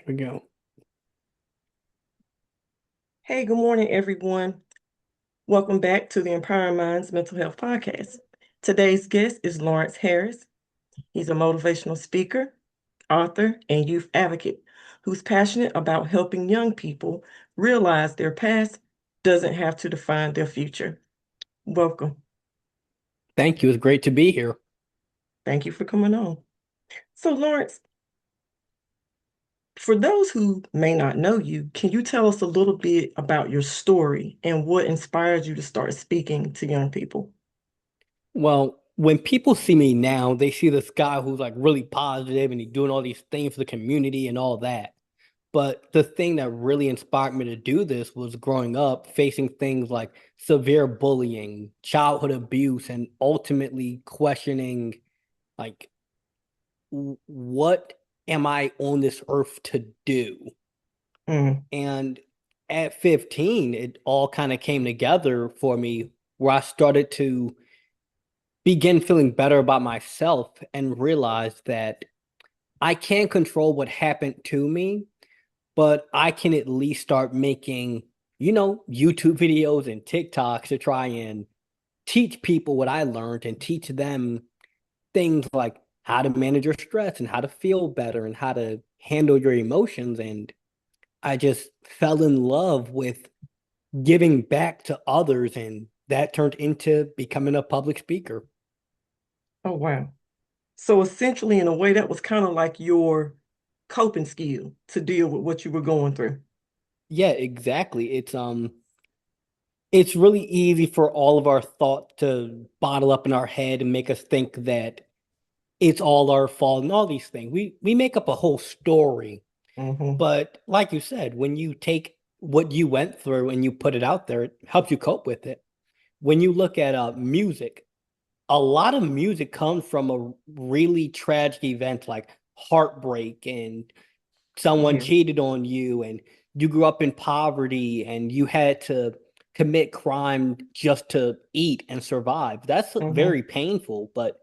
There we go. Hey, good morning, everyone. Welcome back to the Empowering Minds Mental Health Podcast. Today's guest is Lawrence Harris. He's a motivational speaker, author, and youth advocate who's passionate about helping young people realize their past doesn't have to define their future. Welcome. Thank you. It's great to be here. Thank you for coming on. So, Lawrence, for those who may not know you, can you tell us a little bit about your story and what inspired you to start speaking to young people? Well, when people see me now, they see this guy who's like really positive and he's doing all these things for the community and all that. But the thing that really inspired me to do this was growing up facing things like severe bullying, childhood abuse, and ultimately questioning, like, what am I on this earth to do? Mm, And at 15, it all kind of came together for me where I started to begin feeling better about myself and realize that I can't control what happened to me, but I can at least start making, YouTube videos and TikToks to try and teach people what I learned and teach them things like how to manage your stress and how to feel better and how to handle your emotions. And I just fell in love with giving back to others, and that turned into becoming a public speaker. oh, wow. So essentially, in a way, that was kind of like your coping skill to deal with what you were going through. Yeah, exactly. It's really easy for all of our thoughts to bottle up in our head and make us think that it's all our fault and all these things. We make up a whole story. Hmm. But like you said, when you take what you went through and you put it out there, it helps you cope with it. When you look at music, a lot of music comes from a really tragic event like heartbreak and someone Yeah. cheated on you and you grew up in poverty and you had to commit crime just to eat and survive. That's Hmm. very painful, but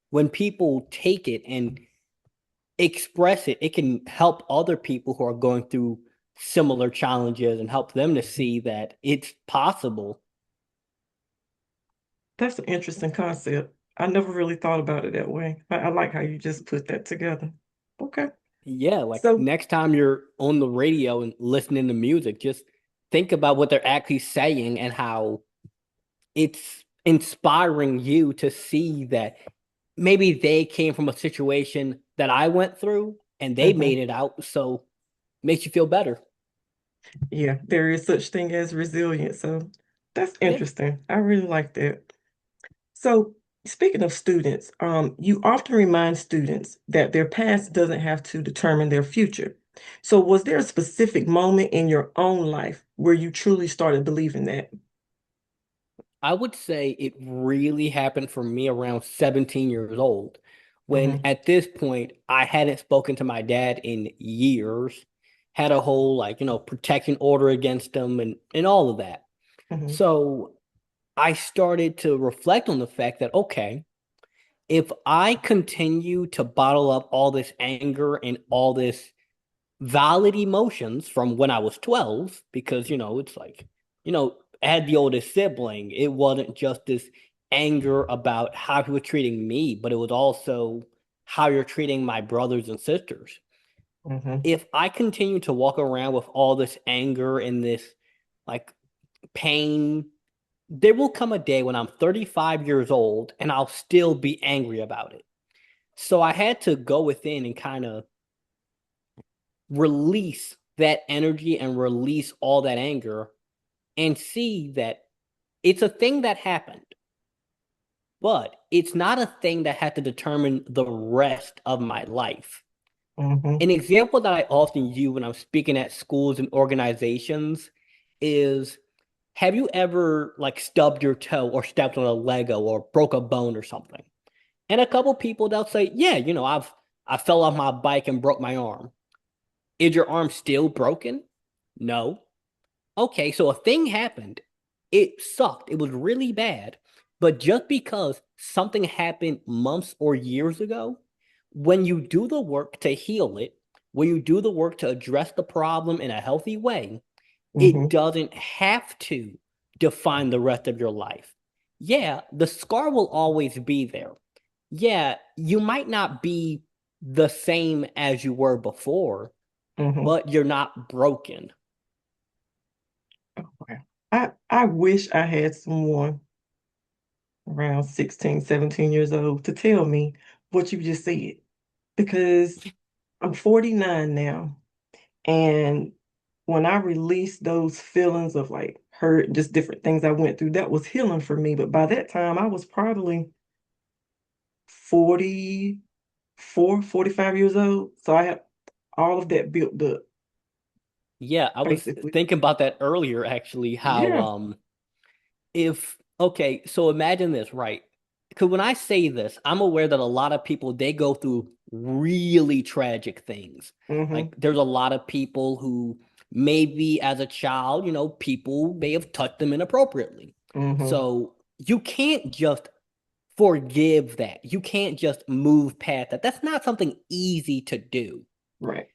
when people take it and express it, it can help other people who are going through similar challenges and help them to see that it's possible. That's an interesting concept. I never really thought about it that way. I like how you just put that together. Okay. Yeah, like So, next time you're on the radio and listening to music, just think about what they're actually saying and how it's inspiring you to see that maybe they came from a situation that I went through and they made mhm. it out. So it makes you feel better. Yeah, there is such thing as resilience. So that's Yeah. interesting. I really like that. So, speaking of students, you often remind students that their past doesn't have to determine their future. So, was there a specific moment in your own life where you truly started believing that? I would say it really happened for me around 17 years old, when Hmm. at this point I hadn't spoken to my dad in years, had a whole like, protection order against him and all of that. Hmm. So I started to reflect on the fact that, okay, if I continue to bottle up all this anger and all this valid emotions from when I was 12, because, it's like, I had the oldest sibling. It wasn't just this anger about how he was treating me, but it was also how you're treating my brothers and sisters. Hmm. If I continue to walk around with all this anger and this like pain, there will come a day when I'm 35 years old and I'll still be angry about it. So I had to go within and kind of release that energy and release all that anger and see that it's a thing that happened, but it's not a thing that had to determine the rest of my life. Hmm. An example that I often use when I'm speaking at schools and organizations is, have you ever like stubbed your toe or stepped on a Lego or broke a bone or something? And a couple people they'll say, yeah, I fell off my bike and broke my arm. Is your arm still broken? No. Okay, so a thing happened. It sucked. It was really bad. But just because something happened months or years ago, when you do the work to heal it, when you do the work to address the problem in a healthy way, it Mm-hmm. doesn't have to define the rest of your life. Yeah, the scar will always be there. Yeah, you might not be the same as you were before, Mm-hmm. but you're not broken. Oh, wow. I wish I had someone around 16, 17 years old to tell me what you just said because I'm 49 now. And when I released those feelings of like hurt, just different things I went through, that was healing for me. But by that time, I was probably 44, 45 years old. So I had all of that built up, Yeah, I was basically. thinking about that earlier actually, how Yeah. if okay, so imagine this, right? Because when I say this, I'm aware that a lot of people they go through really tragic things. Mm-hmm. Like there's a lot of people who maybe as a child, people may have touched them inappropriately. Mm-hmm. So you can't just forgive that. You can't just move past that. That's not something easy to do. Right.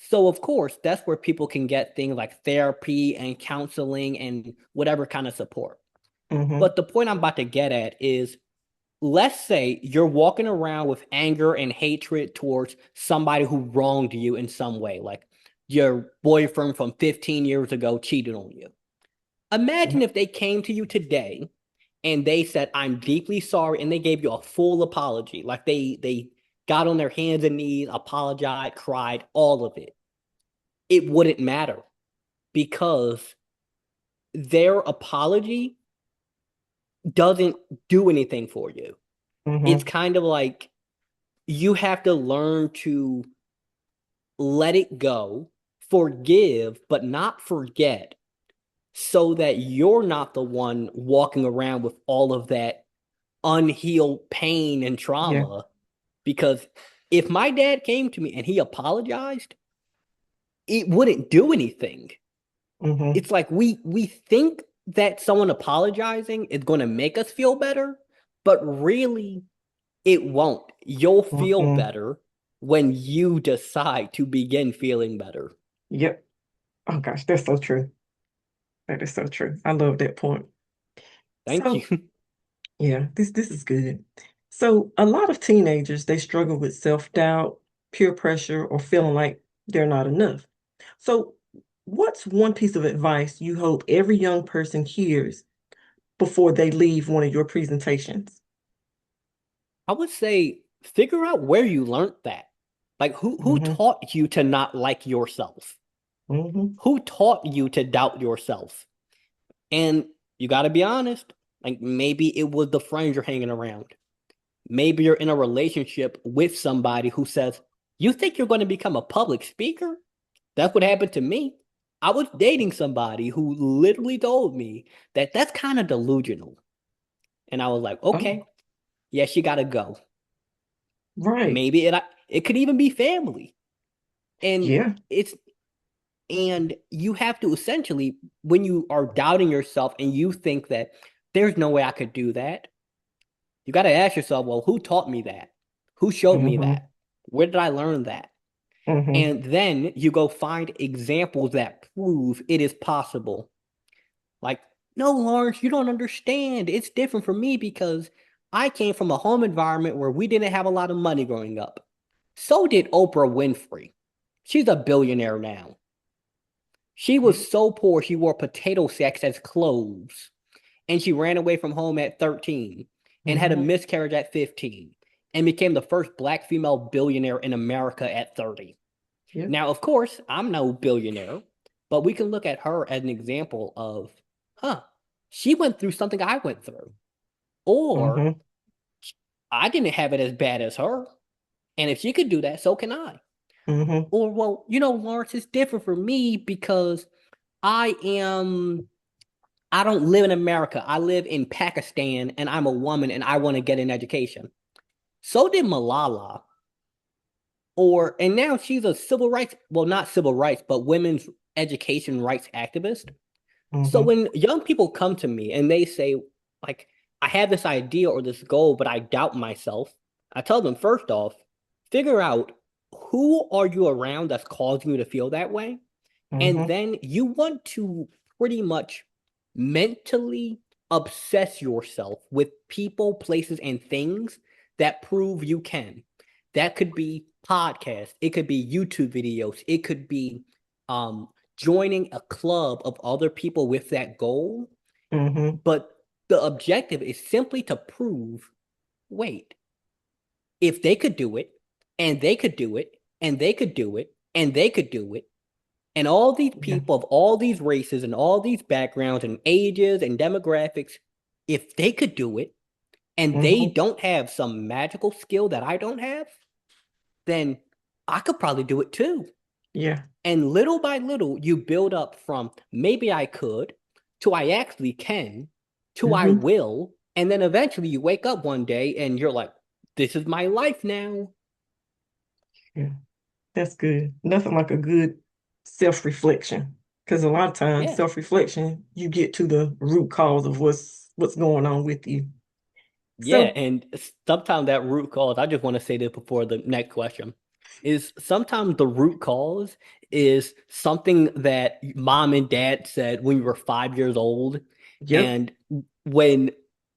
So of course, that's where people can get things like therapy and counseling and whatever kind of support. Mm-hmm. But the point I'm about to get at is let's say you're walking around with anger and hatred towards somebody who wronged you in some way, like your boyfriend from 15 years ago cheated on you. Mm-hmm. Imagine if they came to you today and they said, I'm deeply sorry, and they gave you a full apology. Like they got on their hands and knees, apologized, cried, all of it. It wouldn't matter because their apology doesn't do anything for you. It's Mm-hmm. kind of like you have to learn to let it go, forgive, but not forget, so that you're not the one walking around with all of that unhealed pain and Yeah. trauma. Because if my dad came to me and he apologized, it wouldn't do anything. Mm-hmm. It's like we think that someone apologizing is going to make us feel better, but really it won't. You'll feel Mm-mm. better when you decide to begin feeling better. Yep. Oh gosh, that's so true. That is so true. I love that point. Thank you. So yeah, this is good. So a lot of teenagers they struggle with self-doubt, peer pressure, or feeling like they're not enough. So what's one piece of advice you hope every young person hears before they leave one of your presentations? I would say figure out where you learned that. Like who Mm-hmm. taught you to not like yourself? Mm-hmm. Who taught you to doubt yourself? And you got to be honest, like maybe it was the friends you're hanging around. Maybe you're in a relationship with somebody who says, "You think you're going to become a public speaker?" That's what happened to me. I was dating somebody who literally told me that that's kind of delusional. And I was like, Oh, okay, yeah, she got to go. right. Maybe it could even be family. And Yeah. it's and you have to essentially when you are doubting yourself and you think that there's no way I could do that, you got to ask yourself, well, who taught me that? Who showed me Mm-hmm. that? Where did I learn that? Mm-hmm. And then you go find examples that prove it is possible. Like, no, Lawrence, you don't understand. It's different for me because I came from a home environment where we didn't have a lot of money growing up. So did Oprah Winfrey. She's a billionaire now. She Yeah. was so poor she wore potato sacks as clothes. And she ran away from home at 13 and had a Mm-hmm. miscarriage at 15 and became the first black female billionaire in America at 30. Yeah. Now, of course, I'm no billionaire, but we can look at her as an example of, huh, she went through something I went through. Or Mm-hmm. I didn't have it as bad as her. And if she could do that, so can I. Mm-hmm. Or, well, Lawrence, it's different for me because I am I don't live in America. I live in Pakistan and I'm a woman and I want to get an education. So did Malala. And now she's a civil rights, well, not civil rights, but women's education rights activist. So Mm-hmm. when young people come to me and they say, like, I have this idea or this goal, but I doubt myself, I tell them, first off, figure out who are you around that's causing you to feel that way? And Mm-hmm. then you want to pretty much mentally obsess yourself with people, places, and things that prove you can. That could be podcasts, it could be YouTube videos, it could be um, joining a club of other people with that goal. Mm-hmm. But the objective is simply to prove, wait, if they could do it, and they could do it, and they could do it, and they could do it, and all these Yeah. people of all these races and all these backgrounds and ages and demographics, if they could do it and they Mm-hmm. don't have some magical skill that I don't have, then I could probably do it too. Yeah. And little by little, you build up from maybe I could to I actually can to I Mm-hmm. will. And then eventually you wake up one day and you're like, this is my life now. Yeah. That's good. Nothing like a good self-reflection. Because a lot of times Yeah. self-reflection, you get to the root cause of what's going on with you. Yeah, So, and sometimes that root cause, I just want to say this before the next question, is sometimes the root cause is something that mom and dad said when you were 5 years old. yep. And when,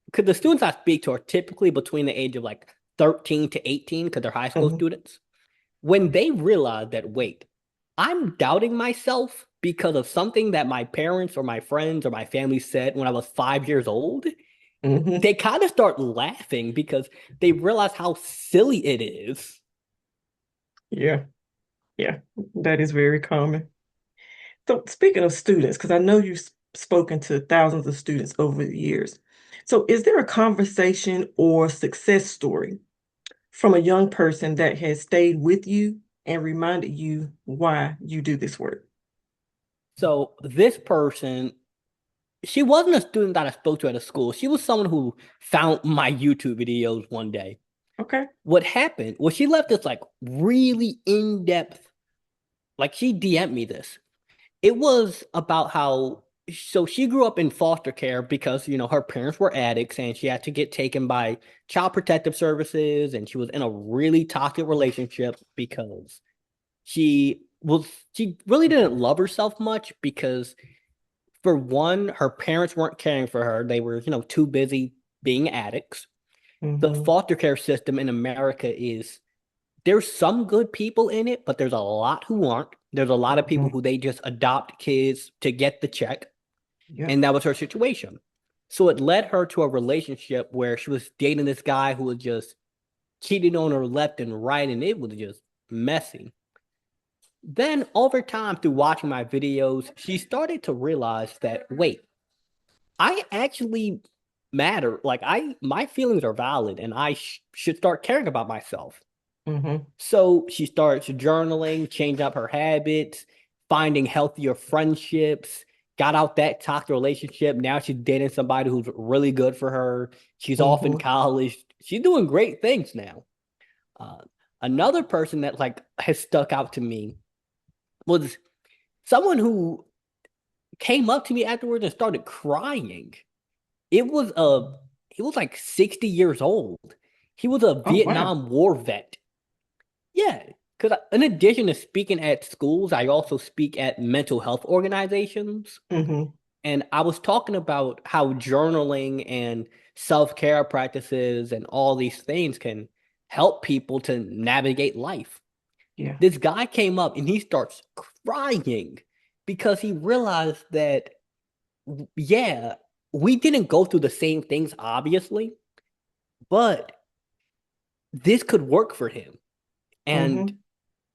because the students I speak to are typically between the age of like 13 to 18, because they're high school Mm-hmm. students. When they realize that, wait, I'm doubting myself because of something that my parents or my friends or my family said when I was 5 years old, Mm-hmm. they kind of start laughing because they realize how silly it is. Yeah. Yeah. That is very common. So, speaking of students, because I know you've spoken to thousands of students over the years. So, is there a conversation or success story from a young person that has stayed with you and reminded you why you do this work? So this person, she wasn't a student that I spoke to at a school. She was someone who found my YouTube videos one day. Okay. What happened was she left this like really in-depth, like she DM'd me this. It was about how so she grew up in foster care because her parents were addicts and she had to get taken by child protective services and she was in a really toxic relationship because she really didn't love herself much because for one, her parents weren't caring for her. They were, too busy being addicts. The Mm-hmm. foster care system in America is there's some good people in it, but there's a lot who aren't. There's a lot of people Mm-hmm. who they just adopt kids to get the check, Yep. and that was her situation. So it led her to a relationship where she was dating this guy who was just cheating on her left and right, and it was just messy. Then over time, through watching my videos, she started to realize that, wait, I actually matter. Like my feelings are valid and I should start caring about myself. Mm-hmm. So she starts journaling, changed up her habits, finding healthier friendships, got out that toxic relationship. Now she's dating somebody who's really good for her. She's off in Mm-hmm. college. She's doing great things now. Uh, Another person that like has stuck out to me was someone who came up to me afterwards and started crying. It was he was like 60 years old. He was a Oh, wow. Vietnam War vet. Yeah, because in addition to speaking at schools, I also speak at mental health organizations. Mm-hmm. And I was talking about how journaling and self-care practices and all these things can help people to navigate life. Yeah. This guy came up and he starts crying because he realized that, yeah, we didn't go through the same things, obviously, but this could work for him. And Mm-hmm.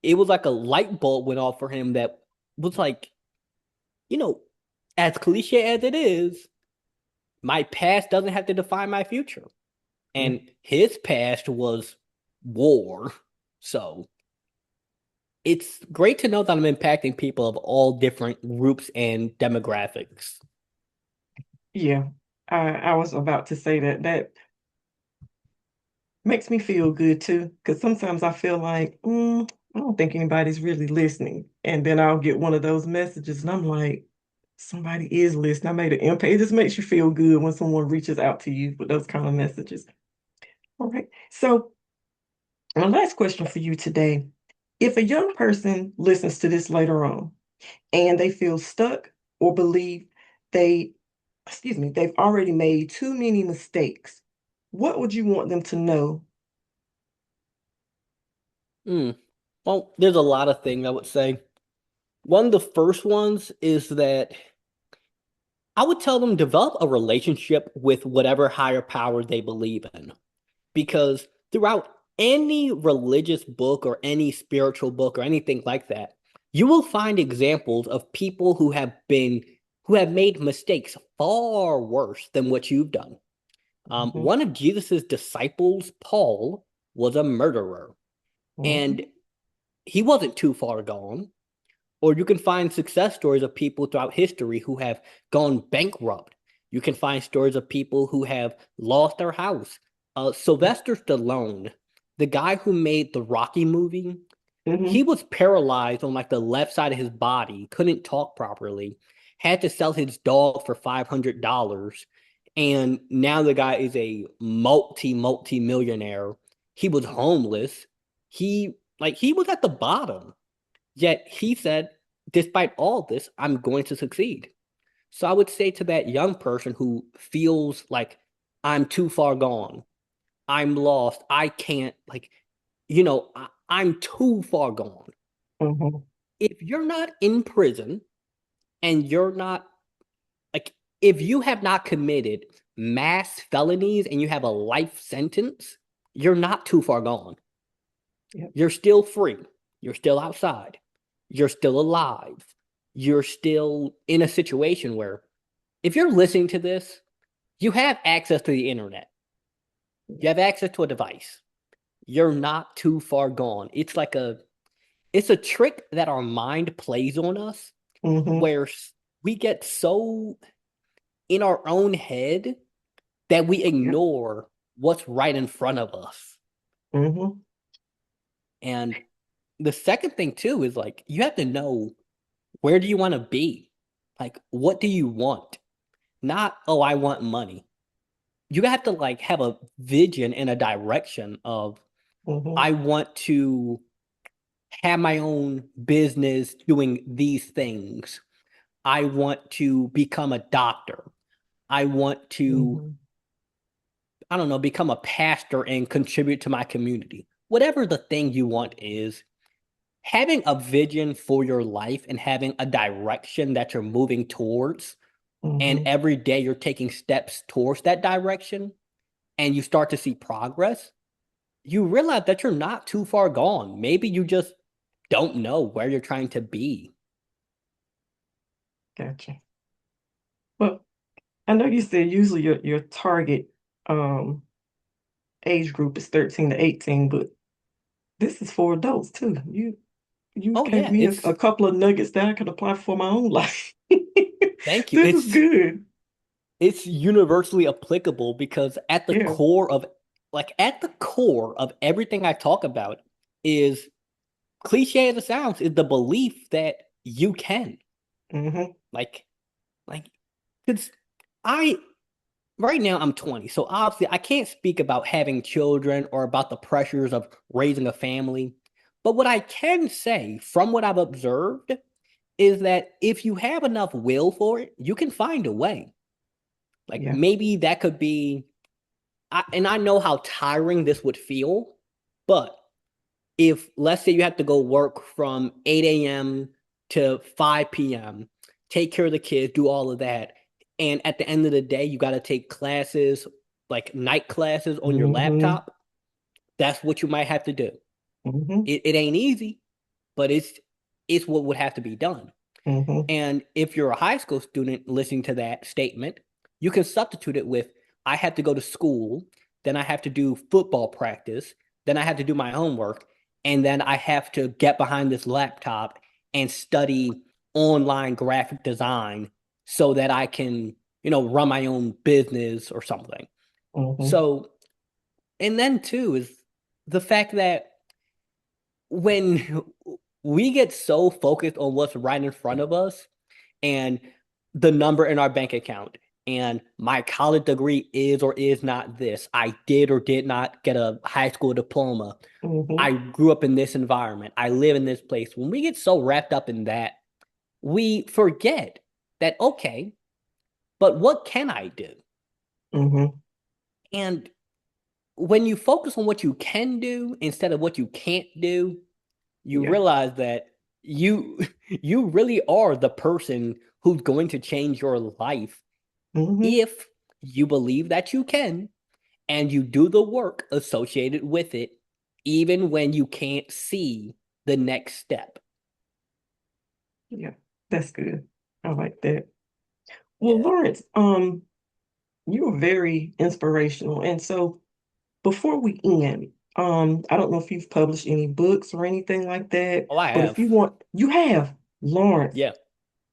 it was like a light bulb went off for him that was like, you know, as cliche as it is, my past doesn't have to define my future. Yeah. And his past was war. So it's great to know that I'm impacting people of all different groups and demographics. Yeah. I was about to say that makes me feel good too, because sometimes I feel like, I don't think anybody's really listening. And then I'll get one of those messages and I'm like, somebody is listening. I made an impact. It just makes you feel good when someone reaches out to you with those kind of messages. All right. So my last question for you today. If a young person listens to this later on and they feel stuck or believe they, they've already made too many mistakes, what would you want them to know? Hmm. Well, there's a lot of things I would say. One of the first ones is that I would tell them develop a relationship with whatever higher power they believe in. Because throughout any religious book or any spiritual book or anything like that, you will find examples of people who have made mistakes far worse than what you've done. Mhm, One of Jesus's disciples, Paul, was a murderer, and mhm, he wasn't too far gone. Or you can find success stories of people throughout history who have gone bankrupt. You can find stories of people who have lost their house. Sylvester Stallone, the guy who made the Rocky movie, he mhm, was paralyzed on like the left side of his body, couldn't talk properly, had to sell his dog for $500. And now the guy is a multi millionaire. He was homeless. He was at the bottom. Yet he said, despite all this, I'm going to succeed. So I would say to that young person who feels like I'm too far gone, I'm lost, I can't, I'm too far gone. mhm. If you're not in prison and you're not, like, if you have not committed mass felonies and you have a life sentence, you're not too far gone. Yep. You're still free. You're still outside. You're still alive. You're still in a situation where if you're listening to this, you have access to the internet. You have access to a device. You're not too far gone. It's a trick that our mind plays on us Mhm, where we get so in our own head that we yep. ignore what's right in front of us. Mhm, And the second thing too is like you have to know, where do you want to be? Like, what do you want? Not, oh, I want money. You have to like have a vision and a direction of, mhm, I want to have my own business doing these things. I want to become a doctor. I want to, mhm. I don't know, become a pastor and contribute to my community. Whatever the thing you want is, having a vision for your life and having a direction that you're moving towards, and Mhm. every day you're taking steps towards that direction, and you start to see progress, you realize that you're not too far gone. Maybe you just don't know where you're trying to be. Gotcha. Well, I know you said usually your target um age group is 13 to 18, but this is for adults too. You Oh gave yeah, me a couple of nuggets that I could apply for my own life. thank you. This is good. It's universally applicable because Yeah. at the core of everything I talk about is, cliche as it sounds, is the belief that you can. Mm-hmm. Like like because I right now I'm 20, so obviously I can't speak about having children or about the pressures of raising a family. But what I can say from what I've observed is that if you have enough will for it, you can find a way. Like Yeah. maybe that could be, and I know how tiring this would feel, but if let's say you have to go work from 8 a.m. to 5 p.m., take care of the kids, do all of that, and at the end of the day, you got to take classes, like night classes on your Mm-hmm. laptop, that's what you might have to do. Mm-hmm. It ain't easy, but it's what would have to be done. Mm-hmm. And if you're a high school student listening to that statement, you can substitute it with, I have to go to school, then I have to do football practice, then I have to do my homework, and then I have to get behind this laptop and study online graphic design so that I can, run my own business or something. Mm-hmm. So, and then too is the fact that when we get so focused on what's right in front of us, and the number in our bank account and my college degree is or is not this. I did or did not get a high school diploma. Mm-hmm. I grew up in this environment. I live in this place. When we get so wrapped up in that, we forget that, okay, but what can I do? Mm-hmm. And when you focus on what you can do instead of what you can't do, you Yeah. realize that you you really are the person who's going to change your life Mm-hmm. if you believe that you can and you do the work associated with it, even when you can't see the next step. Yeah. That's good. I like that. Well, Yeah. Lawrence, you are very inspirational. And so before we end, I don't know if you've published any books or anything like that, Oh, I but if have. you want, you have, Lawrence, Yeah.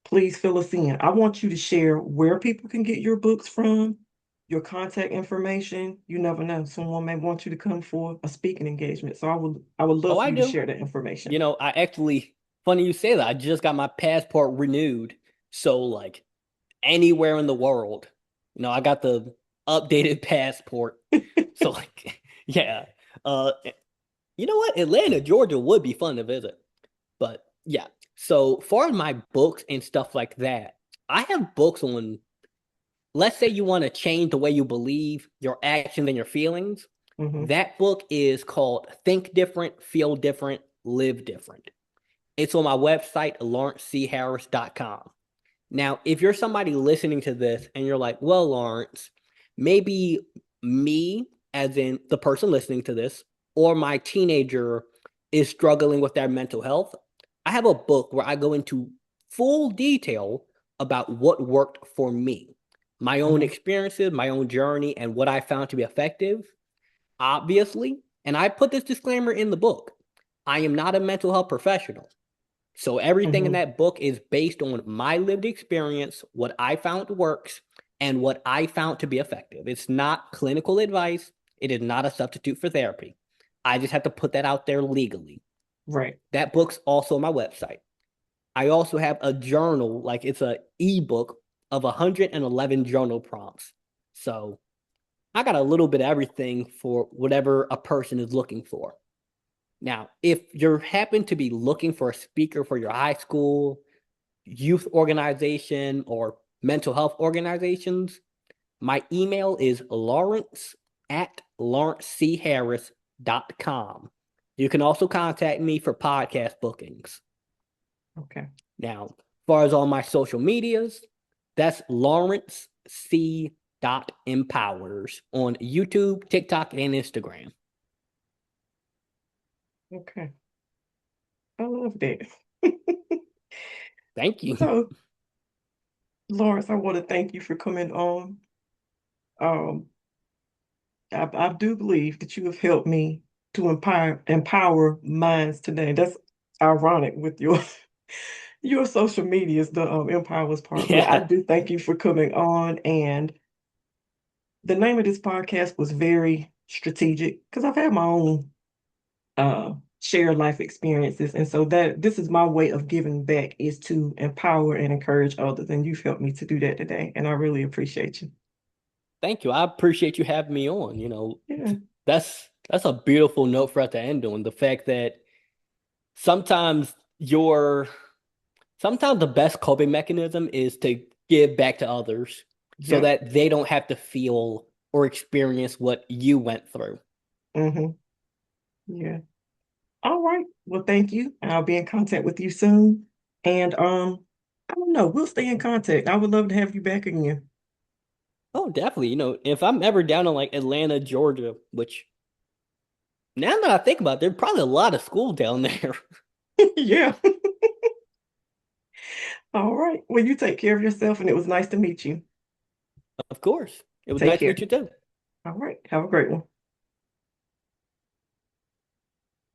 please fill us in. I want you to share where people can get your books from, your contact information. You never know. Someone may want you to come for a speaking engagement. So I would Oh, love for I you to do. share that information. I actually, funny you say that. I just got my passport renewed. So, like, anywhere in the world, I got the updated passport. So, like, yeah. Uh, you know what? Atlanta, Georgia would be fun to visit. But yeah. So, far as my books and stuff like that, I have books on, let's say you want to change the way you believe, your actions, and your feelings. Hmm. That book is called Think Different, Feel Different, Live Different. It's on my website, lawrencecharris.com. Now, if you're somebody listening to this and you're like, well, Lawrence, maybe me, as in the person listening to this, or my teenager is struggling with their mental health, I have a book where I go into full detail about what worked for me, my own Hmm. experiences, my own journey, and what I found to be effective. Obviously, and I put this disclaimer in the book, I am not a mental health professional. So everything in Hmm. that book is based on my lived experience, what I found works, and what I found to be effective. It's not clinical advice. It is not a substitute for therapy. I just have to put that out there legally. Right. That book's also on my website. I also have a journal, like it's a ebook of 111 journal prompts. So I got a little bit of everything for whatever a person is looking for. Now, if you happen to be looking for a speaker for your high school, youth organization, or mental health organizations, my email is lawrence@lawrencecharris.com. You can also contact me for podcast bookings. Okay. Now, as far as all my social medias, that's Lawrence C. Empowers on YouTube, TikTok, and Instagram. Okay. I love that. Thank you. So, Lawrence, I want to thank you for coming on. Um, I do believe that you have helped me to empower minds today. That's ironic with your your social media is the empowers part, but I Yeah. do thank you for coming on. And the name of this podcast was very strategic because I've had my own shared life experiences, and so that this is my way of giving back is to empower and encourage others. And you've helped me to do that today, and I really appreciate you. Thank you. I appreciate you having me on. Yeah. That's a beautiful note for us to end on. The fact that sometimes your sometimes the best coping mechanism is to give back to others so Yep. that they don't have to feel or experience what you went through. Mm-hmm. Yeah. All right. Well, thank you. I'll be in contact with you soon. And I don't know, we'll stay in contact. I would love to have you back again. Oh, definitely. If I'm ever down in like Atlanta, Georgia, which now that I think about it, there's probably a lot of schools down there. Yeah. All right. Well, you take care of yourself, and it was nice to meet you. Of course. It was Take nice to meet care. you too. All right. Have a great one.